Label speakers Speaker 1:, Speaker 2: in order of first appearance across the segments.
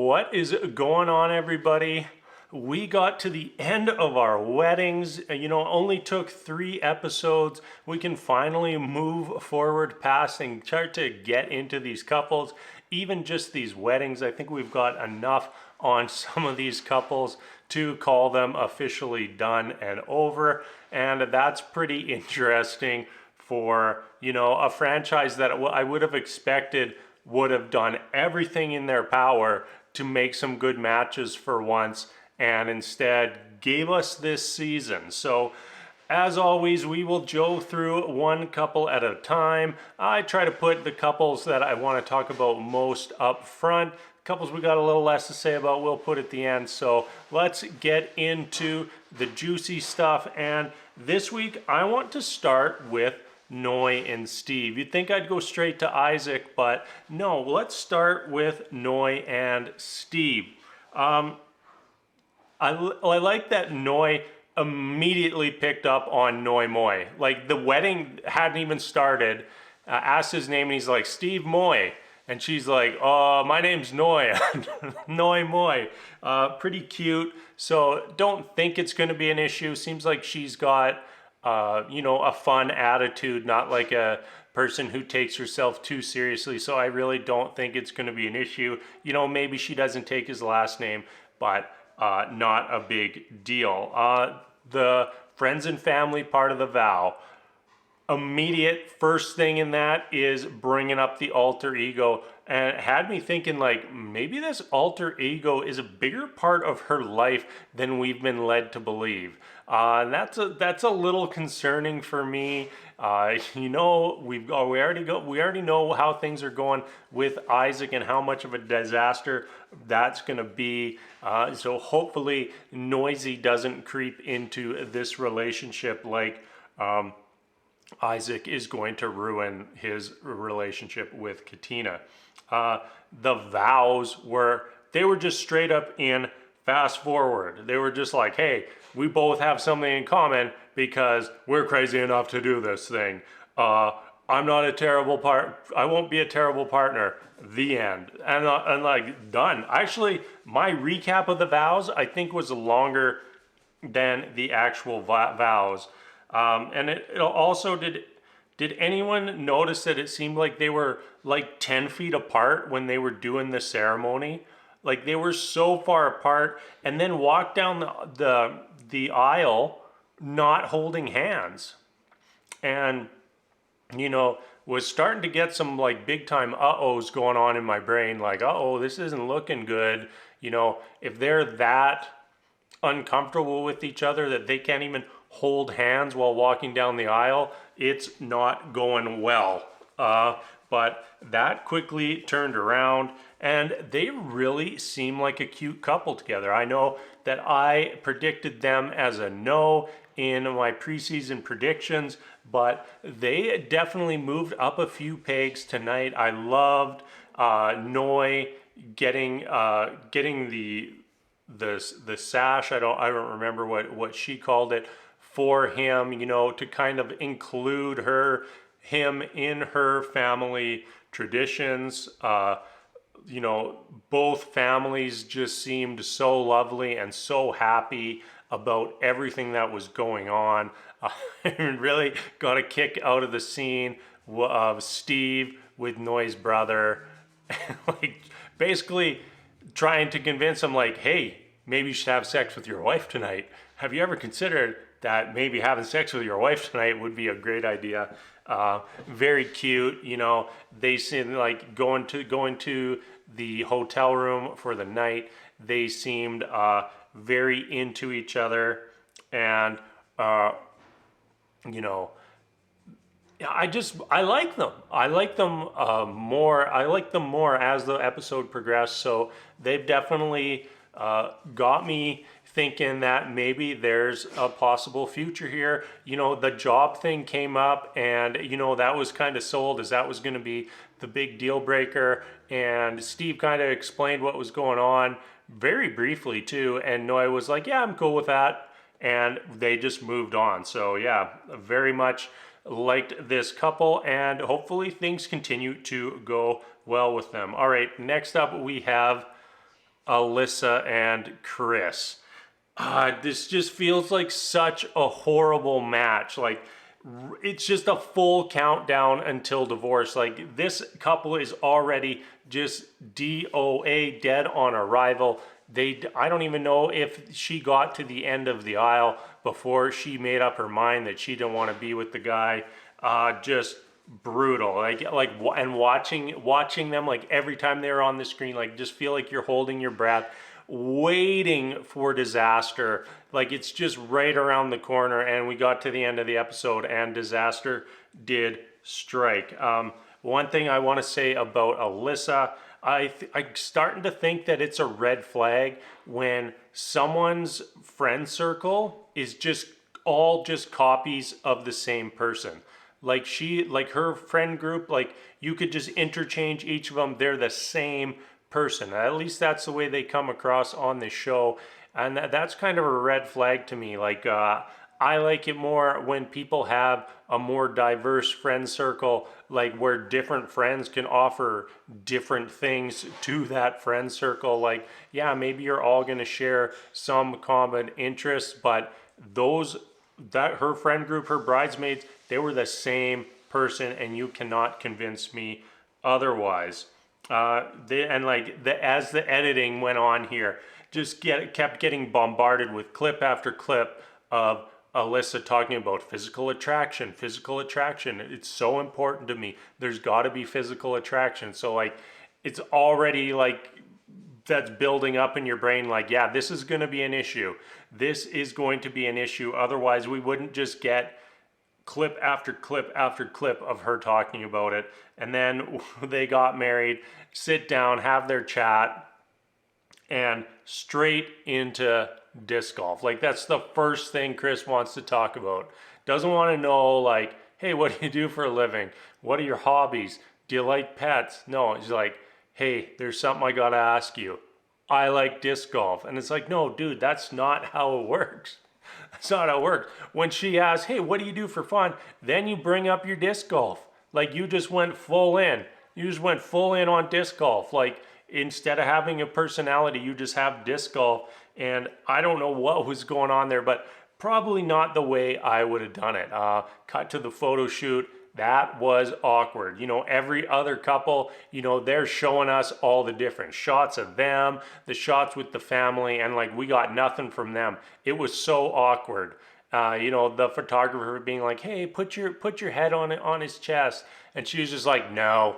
Speaker 1: What is going on, everybody? We got to the end of our weddings. Only took 3 episodes. We can finally move forward past and start to get into these couples. Even just these weddings, I think we've got enough on some of these couples to call them officially done and over. And that's pretty interesting for, a franchise that I would have expected would have done everything in their power to make some good matches for once, and instead gave us this season. So as always, we will go through one couple at a time. I try to put the couples that I want to talk about most up front. Couples we got a little less to say about, we'll put at the end. So let's get into the juicy stuff. And this week, I want to start with Noi and Steve. You'd think I'd go straight to Isaac, but no, let's start with Noi and Steve. I like that Noi immediately picked up on Noi Moi. Like the wedding hadn't even started, asked his name and he's like, Steve Moi. And she's like, my name's Noi, Noi Moi. Pretty cute. So don't think it's going to be an issue. Seems like she's got a fun attitude, not like a person who takes herself too seriously. So I really don't think it's going to be an issue. Maybe she doesn't take his last name, but not a big deal. The friends and family part of the vow. Immediate first thing in that is bringing up the alter ego, and it had me thinking like maybe this alter ego is a bigger part of her life than we've been led to believe. And that's a little concerning for me. We already know how things are going with Isaac and how much of a disaster that's going to be. So hopefully Noisy doesn't creep into this relationship like Isaac is going to ruin his relationship with Katina. The vows were just straight up in fast forward. They were just like, hey, we both have something in common because we're crazy enough to do this thing. I'm not a terrible I won't be a terrible partner. The end. And like done. Actually, my recap of the vows I think was longer than the actual vows. And it also did anyone notice that it seemed like they were like 10 feet apart when they were doing the ceremony? Like they were so far apart, and then walked down the aisle not holding hands. And was starting to get some like big time uh-ohs going on in my brain, like, uh-oh, this isn't looking good. If they're that uncomfortable with each other that they can't even hold hands while walking down the aisle, it's not going well. But that quickly turned around, and they really seem like a cute couple together. I know that I predicted them as a no in my preseason predictions, but they definitely moved up a few pegs tonight. I loved Noi getting the sash. I don't remember what she called it, for him, to kind of include him in her family traditions. Both families just seemed so lovely and so happy about everything that was going on. I really got a kick out of the scene of Steve with Noi's brother, like basically trying to convince him like, hey, maybe you should have sex with your wife tonight. Have you ever considered that maybe having sex with your wife tonight would be a great idea? Very cute. They seem like going to the hotel room for the night. They seemed very into each other, and I like them. I like them more. I like them more as the episode progressed. So they've definitely got me thinking that maybe there's a possible future here. The job thing came up, and that was kind of sold as that was going to be the big deal breaker. And Steve kind of explained what was going on very briefly too, and Noi was like, yeah, I'm cool with that, and they just moved on. So yeah, very much liked this couple, and hopefully things continue to go well with them. All right, next up we have Alyssa and Chris. This just feels like such a horrible match. Like, it's just a full countdown until divorce. Like, this couple is already just DOA, dead on arrival. I don't even know if she got to the end of the aisle before she made up her mind that she didn't want to be with the guy. Just brutal. And watching them, like, every time they're on the screen, like, just feel like you're holding your breath, waiting for disaster. Like, it's just right around the corner, and we got to the end of the episode and disaster did strike. One thing I want to say about Alyssa, I'm starting to think that it's a red flag when someone's friend circle is just all just copies of the same person. Like her friend group, like, you could just interchange each of them. They're the same person. At least that's the way they come across on this show. And that's kind of a red flag to me. Like, I like it more when people have a more diverse friend circle, like where different friends can offer different things to that friend circle. Like, yeah, maybe you're all going to share some common interests, but her friend group, her bridesmaids, they were the same person, and you cannot convince me otherwise. As the editing went on here, kept getting bombarded with clip after clip of Alyssa talking about physical attraction. Physical attraction. It's so important to me. There's got to be physical attraction. So, like, it's already like that's building up in your brain. Like, yeah, this is going to be an issue. This is going to be an issue. Otherwise, we wouldn't just get clip after clip after clip of her talking about it. And then they got married, sit down, have their chat, and straight into disc golf. Like, that's the first thing Chris wants to talk about. Doesn't want to know, like, hey, what do you do for a living? What are your hobbies? Do you like pets? No, he's like, hey, there's something I gotta ask you. I like disc golf. And it's like, no, dude, that's not how it works. That's not how it works. When she asks, hey, what do you do for fun? Then you bring up your disc golf. Like, you just went full in. You just went full in on disc golf. Like, instead of having a personality, you just have disc golf. And I don't know what was going on there, but probably not the way I would have done it. Cut to the photo shoot. That was awkward. You know, every other couple, you know, they're showing us all the different shots of them, the shots with the family, and like, we got nothing from them. It was so awkward. You know, the photographer being like, hey, put your head on his chest. And she was just like, no,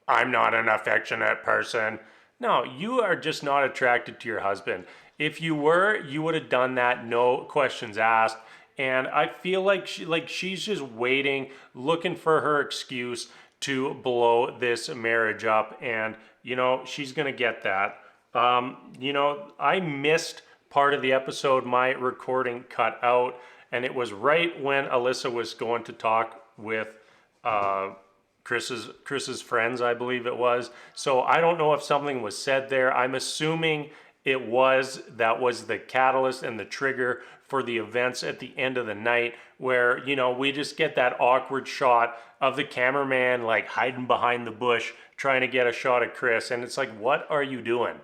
Speaker 1: I'm not an affectionate person. No, you are just not attracted to your husband. If you were, you would have done that, no questions asked. And I feel like she's just waiting, looking for her excuse to blow this marriage up. And, you know, she's going to get that. You know, I missed part of the episode. My recording cut out. And it was right when Alyssa was going to talk with Chris's friends, I believe it was. So I don't know if something was said there. I'm assuming that was the catalyst and the trigger for the events at the end of the night, where, you know, we just get that awkward shot of the cameraman like hiding behind the bush trying to get a shot of Chris. And it's like, what are you doing?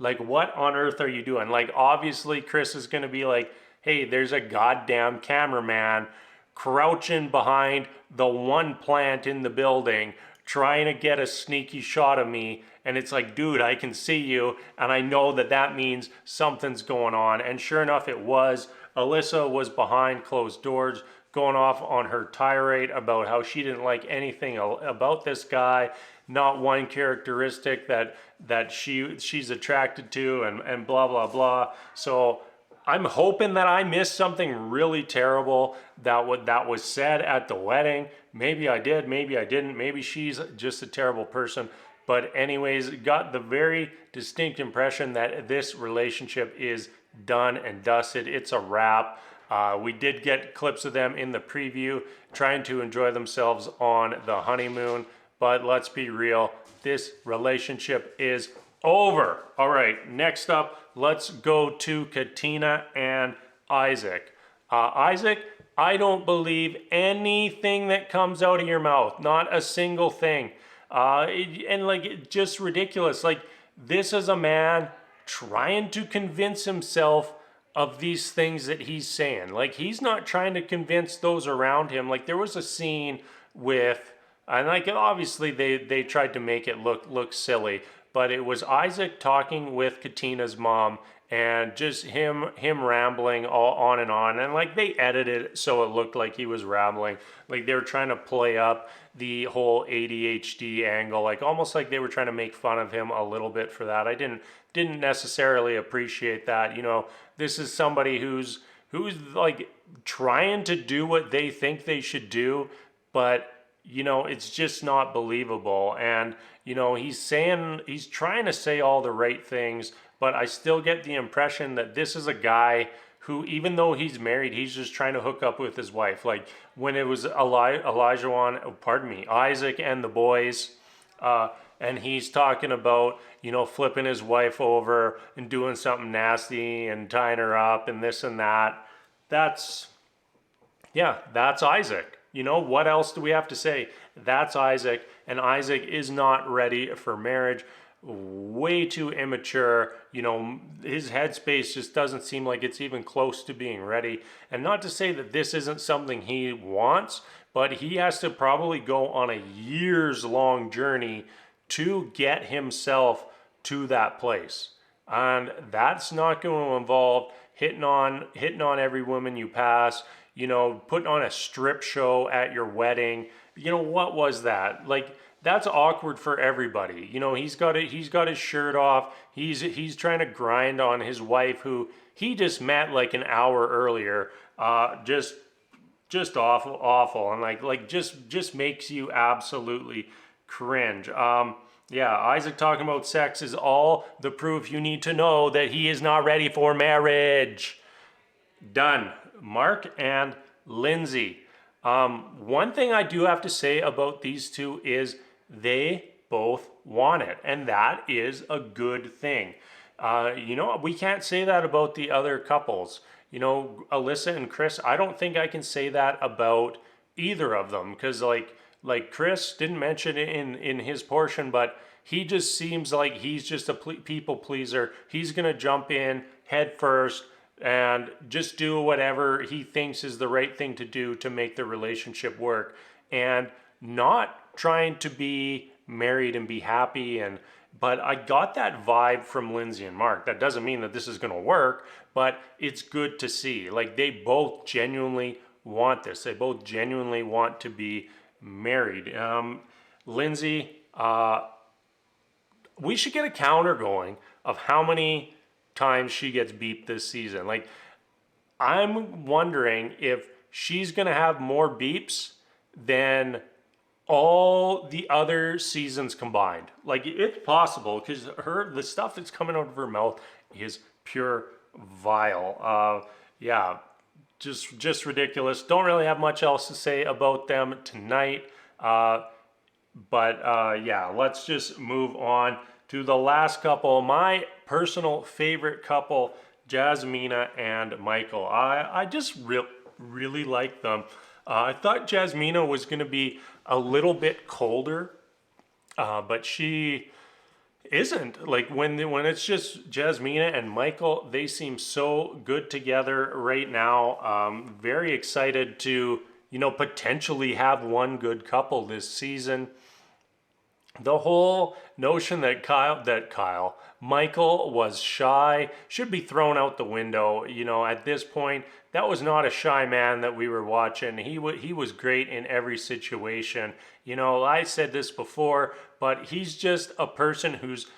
Speaker 1: Like, what on earth are you doing? Like, obviously Chris is going to be like, hey, there's a goddamn cameraman crouching behind the one plant in the building trying to get a sneaky shot of me. And it's like, dude, I can see you, and I know that means something's going on. And sure enough, it was. Alyssa was behind closed doors going off on her tirade about how she didn't like anything about this guy, not one characteristic that she's attracted to, and blah, blah, blah. So I'm hoping that I missed something really terrible that was said at the wedding. Maybe I did, maybe I didn't. Maybe she's just a terrible person. But anyways, got the very distinct impression that this relationship is done and dusted. It's a wrap. We did get clips of them in the preview trying to enjoy themselves on the honeymoon. But let's be real, this relationship is over. All right, next up, let's go to Katina and Isaac. Isaac, I don't believe anything that comes out of your mouth. Not a single thing. And like, just ridiculous. Like, this is a man trying to convince himself of these things that he's saying. Like, he's not trying to convince those around him. Like, there was a scene with, and like obviously they tried to make it look silly, but it was Isaac talking with Katina's mom and just him rambling all on, and like they edited it so it looked like he was rambling, like they were trying to play up the whole ADHD angle, like almost like they were trying to make fun of him a little bit for that. I didn't necessarily appreciate that. You know, this is somebody who's like trying to do what they think they should do, but you know, it's just not believable. And, you know, he's trying to say all the right things, but I still get the impression that this is a guy who, even though he's married, he's just trying to hook up with his wife. Like when it was Isaac and the boys, and he's talking about, you know, flipping his wife over and doing something nasty and tying her up and this and that. That's Isaac. You know, what else do we have to say? That's Isaac, and Isaac is not ready for marriage. Way too immature. You know, his headspace just doesn't seem like it's even close to being ready. And not to say that this isn't something he wants, but he has to probably go on a years-long journey to get himself to that place. And that's not going to involve hitting on every woman you pass, you know, putting on a strip show at your wedding. You know, what was that? Like, that's awkward for everybody. You know, he's got his shirt off. He's trying to grind on his wife, who he just met like an hour earlier. Just awful, and like just makes you absolutely cringe. Yeah, Isaac talking about sex is all the proof you need to know that he is not ready for marriage. Done. Mark and Lindsay. One thing I do have to say about these two is they both want it, and that is a good thing. You know, we can't say that about the other couples. You know, Alyssa and Chris, I don't think I can say that about either of them, because like Chris didn't mention it in his portion, but he just seems like he's just a people pleaser. He's gonna jump in head first and just do whatever he thinks is the right thing to do to make the relationship work, and not trying to be married and be happy. But I got that vibe from Lindsay and Mark. That doesn't mean that this is going to work, but it's good to see. Like, they both genuinely want this. They both genuinely want to be married. Lindsay, we should get a counter going of how many times she gets beeped this season. Like, I'm wondering if she's gonna have more beeps than all the other seasons combined. Like, it's possible, because the stuff that's coming out of her mouth is pure vile. Yeah, just ridiculous. Don't really have much else to say about them tonight. But yeah, let's just move on to the last couple. My personal favorite couple, Jasmina and Michael. I just really like them. I thought Jasmina was going to be a little bit colder, but she isn't. Like, when it's just Jasmina and Michael, they seem so good together right now. Very excited to, you know, potentially have one good couple this season. The whole notion that Michael was shy should be thrown out the window. You know, at this point, that was not a shy man that we were watching. He was great in every situation. You know, I said this before, but he's just a person who's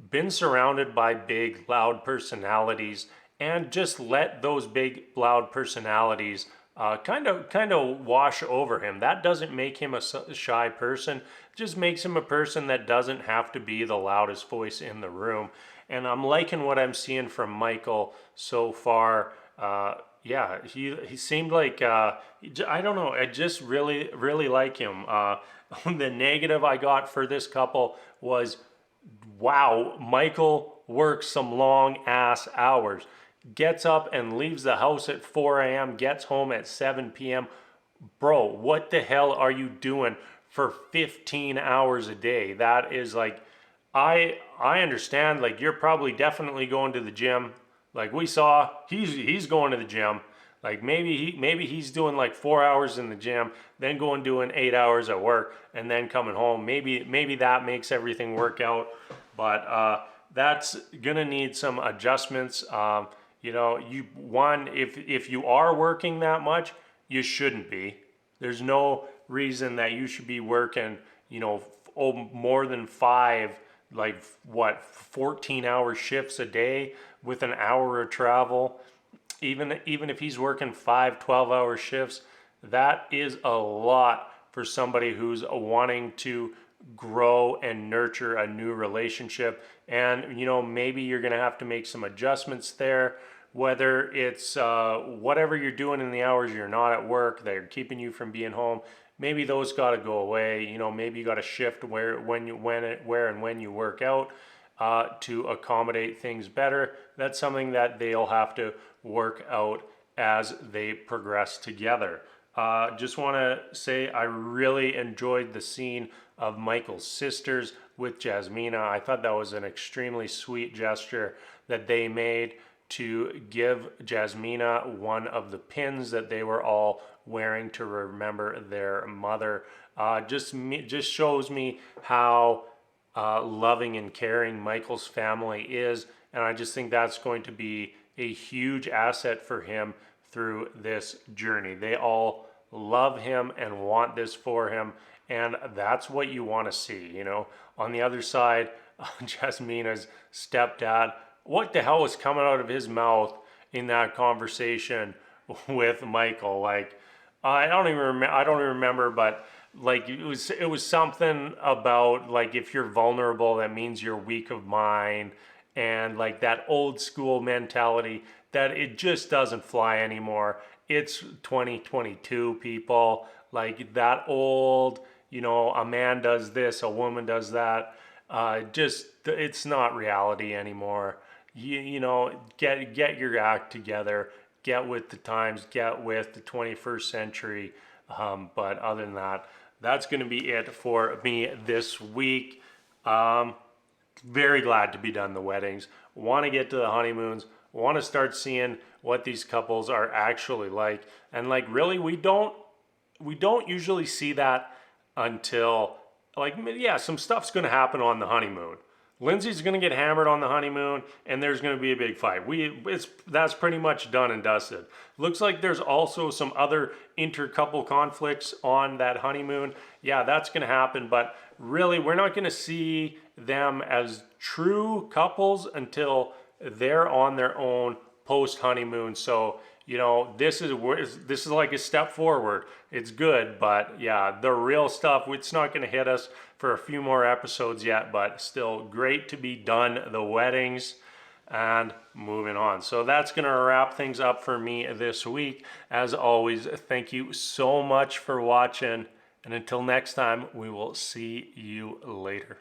Speaker 1: been surrounded by big, loud personalities, and just let those big, loud personalities kind of wash over him. That doesn't make him a shy person. It just makes him a person that doesn't have to be the loudest voice in the room. And I'm liking what I'm seeing from Michael so far. Yeah, he seemed like, I don't know, I just really like him. The negative I got for this couple was, wow, Michael works some long ass hours. Gets up and leaves the house at 4 a.m., gets home at 7 p.m. Bro, what the hell are you doing for 15 hours a day? That is like I understand, like, you're probably definitely going to the gym. Like we saw, he's going to the gym. Like maybe he's doing like 4 hours in the gym, then going doing 8 hours at work, and then coming home. Maybe that makes everything work out. But that's gonna need some adjustments. You know, if you are working that much, you shouldn't be. There's no reason that you should be working, you know, more than five, like what, 14-hour shifts a day with an hour of travel. Even if he's working 5 12-hour shifts, that is a lot for somebody who's wanting to grow and nurture a new relationship. And you know, maybe you're going to have to make some adjustments there, whether it's whatever you're doing in the hours you're not at work that are keeping you from being home. Maybe those got to go away. You know, maybe you got to shift where and when you work out to accommodate things better. That's something that they'll have to work out as they progress together. Just want to say I really enjoyed the scene of Michael's sisters with Jasmina. I thought that was an extremely sweet gesture that they made to give Jasmina one of the pins that they were all wearing to remember their mother. Just shows me how loving and caring Michael's family is, and I just think that's going to be a huge asset for him through this journey. They all love him and want this for him, and that's what you want to see. You know, on the other side, Jasmina's stepdad, what the hell was coming out of his mouth in that conversation with Michael? Like, I don't even remember, but like it was something about like if you're vulnerable, that means you're weak of mind, and like that old school mentality that it just doesn't fly anymore. It's 2022, people. Like that old, you know, a man does this, a woman does that. Just it's not reality anymore. You know, get your act together. Get with the times. Get with the 21st century. But other than that, that's going to be it for me this week. Very glad to be done the weddings. Want to get to the honeymoons. Want to start seeing what these couples are actually like. And like really, we don't usually see that until like, yeah, some stuff's going to happen on the honeymoon. Lindsay's going to get hammered on the honeymoon, and there's going to be a big fight. That's pretty much done and dusted. Looks like there's also some other intercouple conflicts on that honeymoon. Yeah, that's going to happen, but really, we're not going to see them as true couples until they're on their own post honeymoon. So you know, this is like a step forward. It's good, but yeah, the real stuff, it's not going to hit us for a few more episodes yet, but still great to be done the weddings and moving on. So that's going to wrap things up for me this week. As always, thank you so much for watching, and until next time, we will see you later.